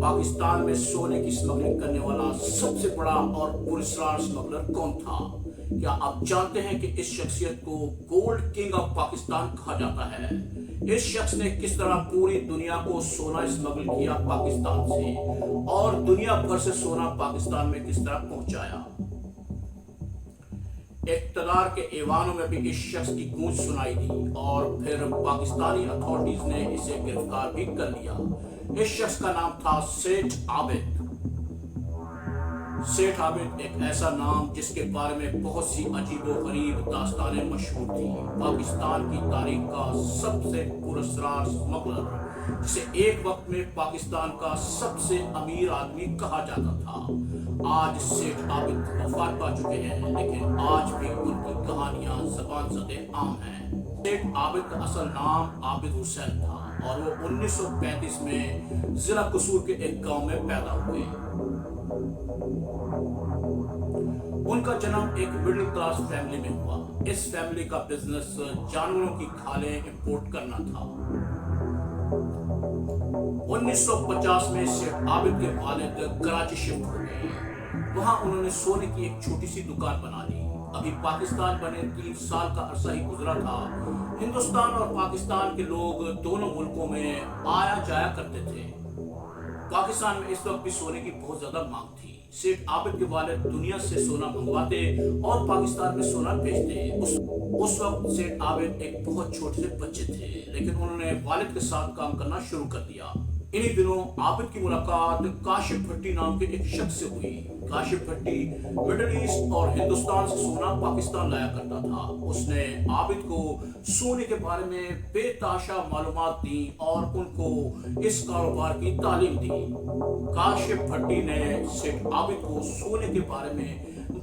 पाकिस्तान में सोने की स्मगलिंग करने वाला सबसे बड़ा और पुरस्कार स्मगलर कौन था? क्या आप जानते हैं कि इस शख्सियत को गोल्ड किंग ऑफ पाकिस्तान कहा जाता है? इस शख्स ने किस तरह पूरी दुनिया को सोना स्मगल किया पाकिस्तान से और दुनिया भर से सोना पाकिस्तान में किस तरह पहुंचाया। इक़्तिदार के ऐवानों में भी इस शख्स की गूंज सुनाई दी और फिर पाकिस्तानी अथॉरिटीज ने इसे गिरफ्तार भी कर लिया। इस शख्स का नाम था सेठ आबिद। सेठ आबिद एक ऐसा नाम जिसके बारे में बहुत सी अजीबोगरीब दास्तानें मशहूर थी। पाकिस्तान की तारीख का सबसे पुरस्कार स्मगलर, जिसे एक वक्त में पाकिस्तान का सबसे अमीर आदमी कहा जाता था। आज सेठ आबिद वफात पा चुके हैं, लेकिन आज भी उनकी कहानियां ज़बान ज़दे आम हैं। सेठ आबिद का असल नाम आबिद हुसैन था और वो 1935 में जिला कसूर के एक गांव में पैदा हुए। उनका जन्म एक मिडिल क्लास फैमिली में हुआ। इस फैमिली का बिजनेस जानवरों की खालें इंपोर्ट करना था। 1950 में शेख आबिद के वालिद कराची शिफ्ट हो गए। वहां उन्होंने सोने की एक छोटी सी दुकान बना ली। अभी पाकिस्तान बने 3 साल का अरसा ही गुजरा था। हिंदुस्तान और पाकिस्तान के लोग दोनों मुल्कों में आया जाया करते थे। पाकिस्तान में इस वक्त भी सोने की बहुत ज्यादा मांग थी। शेख आबिद के वालिद दुनिया से सोना मंगवाते और पाकिस्तान में सोना भेजते। उस वक्त शेख आबिद एक बहुत छोटे से बच्चे थे, लेकिन उन्होंने वालिद के साथ काम करना शुरू कर दिया। इन्हीं दिनों आबिद की मुलाकात काशिफ भट्टी नाम के एक शख्स से हुई। काशिफ भट्टी मिडिल ईस्ट और हिंदुस्तान से सोना पाकिस्तान लाया करता था। उसने आबिद को सोने के बारे में बेताशा मालूमात दी और उनको इस कारोबार की तालीम दी। काशिफ भट्टी ने शेख आबिद को सोने के बारे में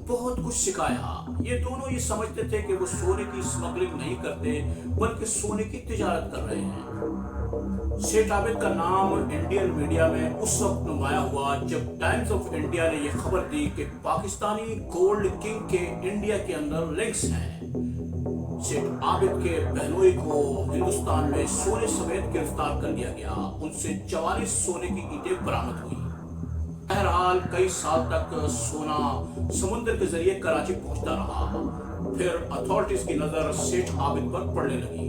बहुत कुछ सिखाया। ये दोनों ये समझते थे कि वो सोने की स्मगलिंग नहीं करते, बल्कि सोने की तिजारत कर रहे हैं। शेख आबिद का नाम इंडियन मीडिया में उस वक्त नुमाया हुआ जब टाइम्स ऑफ इंडिया ने यह खबर दी कि पाकिस्तानी गोल्ड किंग के इंडिया के अंदर लिंक्स हैं। शेख आबिद के बहनोई को हिंदुस्तान में सोने समेत गिरफ्तार कर लिया गया। उनसे 44 सोने की ईंटें बरामद हुई। बहरहाल कई साल तक सोना समुद्र के जरिए कराची पहुंचता रहा। फिर अथॉरिटीज की नजर सेठ आबिद पर पड़ने लगी।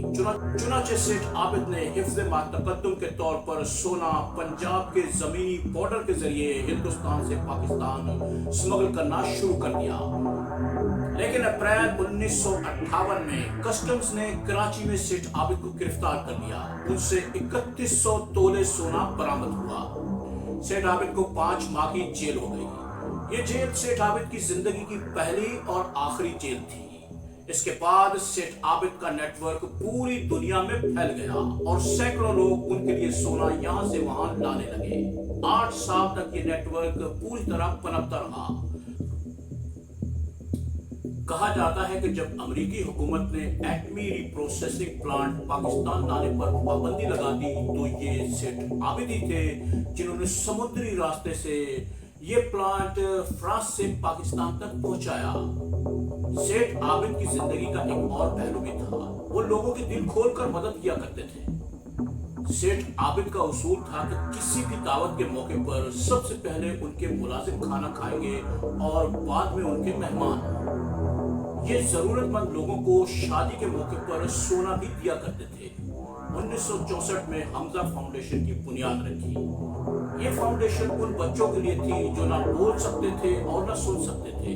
चुनाचे सेठ आबिद ने हिफ्ज़े मातक़द्दुम के तौर पर सोना पंजाब के जमीनी बॉर्डर के जरिए हिंदुस्तान से पाकिस्तान स्मगल करना शुरू कर दिया। लेकिन अप्रैल 1958 में कस्टम्स ने कराची में सेठ आबिद को गिरफ्तार कर लिया। उनसे 3100 तोले सोना बरामद हुआ। सेठ आबिद को 5 माह की जेल हो गई। ये जेल सेठ आबिद की जिंदगी की पहली और आखिरी जेल थी। इसके बाद सेठ आबिद का नेटवर्क पूरी दुनिया में फैल गया और सैकड़ों लोग उनके लिए सोना यहां से वहां लाने लगे। 8 साल तक ये नेटवर्क पूरी तरह पनपता रहा। कहा जाता है कि जब अमेरिकी हुकूमत ने एटमी रिप्रोसेसिंग प्लांट पाकिस्तान लाने पर पाबंदी लगा दी, तो ये सेठ आबिद ही थे जिन्होंने समुद्री रास्ते से ये प्लांट फ्रांस से पाकिस्तान तक पहुंचाया। सेठ आबिद की जिंदगी का एक और पहलू भी था। वो लोगों के दिल खोलकर मदद किया करते थे। सेठ आबिद का उसूल था कि किसी भी दावत के मौके पर सबसे पहले उनके मुलाजिम खाना खाएंगे और बाद में उनके मेहमान। ये जरूरतमंद लोगों को शादी के मौके पर सोना भी दिया करते थे। 1964 में हमजा फाउंडेशन की बुनियाद रखी। ये फाउंडेशन उन बच्चों के लिए थी जो ना बोल सकते थे और ना सुन सकते थे।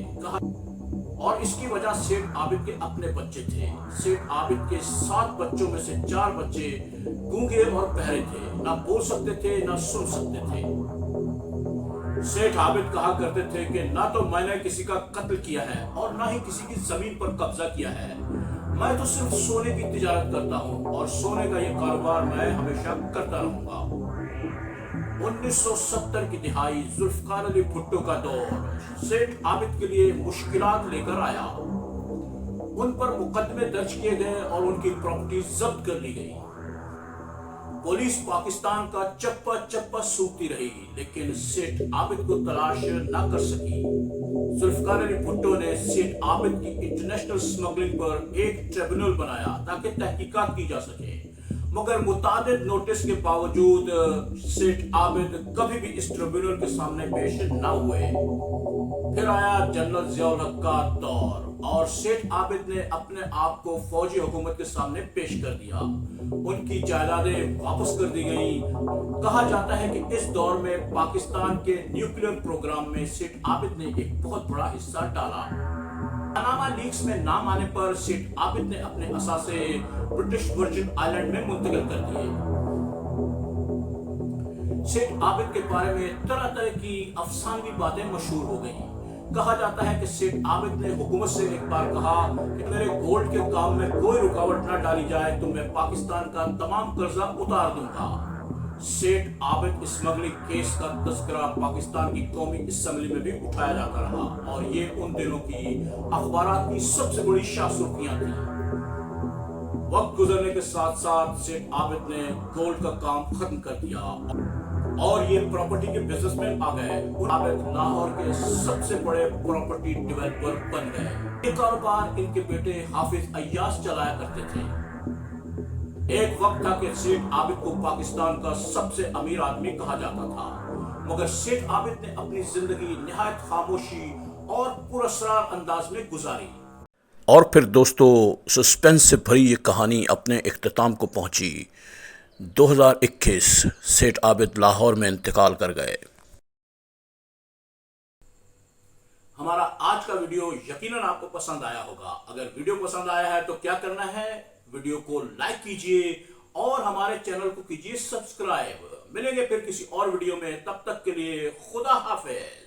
और इसकी वजह सेठ आबिद के अपने बच्चे थे। सेठ आबिद के 7 बच्चों में से 4 बच्चे गूंगे और बहरे थे, ना बोल सकते थे ना सुन सकते थे। सेठ आबिद कहा करते थे कि ना तो मैंने किसी का कत्ल किया है और ना ही किसी की जमीन पर कब्जा किया है। मैं तो सिर्फ सोने की तिजारत करता हूँ और सोने का ये कारोबार मैं हमेशा करता रहूंगा। 1970 की दिहाई जुल्फकार अली भुट्टो का दौर सेठ आबिद के लिए मुश्किलात लेकर आया। उन पर मुकदमे दर्ज किए गए और उनकी प्रॉपर्टी जब्त कर ली गई। पुलिस पाकिस्तान का चप्पा चप्पा सूखती रही, लेकिन सेठ आबिद को तलाश न कर सकी। जुल्फकार अली भुट्टो ने सेठ आबिद की इंटरनेशनल स्मगलिंग पर एक ट्रिब्यूनल बनाया ताकि तहकीकात की जा सके, मगर मुतादिद नोटिस के बावजूद सेठ आबिद कभी भी इस ट्रिब्यूनल के सामने पेश न हुए। फिर आया जनरल जियाउल हक का दौर और सेठ आबिद ने अपने आप को फौजी हुकूमत के सामने पेश कर दिया। उनकी जायदादें वापस कर दी गईं। कहा जाता है कि इस दौर में पाकिस्तान के न्यूक्लियर प्रोग्राम में सेठ आबिद ने एक बहुत बड़ा हिस्सा डाला। पनामा लीक्स में नाम आने पर सेठ आबिद ने अपने असासे ब्रिटिश वर्जिन आइलैंड में मुंतकिल कर दिए। सेठ आबिद के बारे में तरह तरह की अफसानवी बातें मशहूर हो गई। कहा जाता है कि सेठ आबिद ने हुकूमत से एक बार कहा कि मेरे गोल्ड के काम में कोई रुकावट न डाली जाए तो मैं पाकिस्तान का तमाम कर्जा उतार दूंगा। सेठ आबिद स्मगलिंग केस का तस्करा पाकिस्तान की कौमी असेंबली में भी उठाया जाता रहा और ये उन दिनों की अखबारात की सबसे बड़ी शाह सुर्खियां थी। वक्त गुजरने के साथ साथ सेठ आबिद ने गोल्ड का काम खत्म कर दिया और ये प्रॉपर्टी के बिजनेस में आ गए। आबिद लाहौर के सबसे बड़े प्रॉपर्टी डेवलपर बन गए। ये कारोबार इनके बेटे हाफिज अय्याज चलाया करते थे। एक वक्त था कि सेठ आबिद को पाकिस्तान का सबसे अमीर आदमी कहा जाता था, मगर सेठ आबिद ने अपनी जिंदगी निहायत खामोशी और पुरस्कार अंदाज में गुजारी। और फिर दोस्तों, सस्पेंस से भरी ये कहानी अपने इख्तिताम को पहुंची। 2021 सेठ आबिद लाहौर में इंतकाल कर गए। हमारा आज का वीडियो यकीनन आपको पसंद आया होगा। अगर वीडियो पसंद आया है तो क्या करना है, वीडियो को लाइक कीजिए और हमारे चैनल को कीजिए सब्सक्राइब। मिलेंगे फिर किसी और वीडियो में, तब तक के लिए खुदा हाफिज।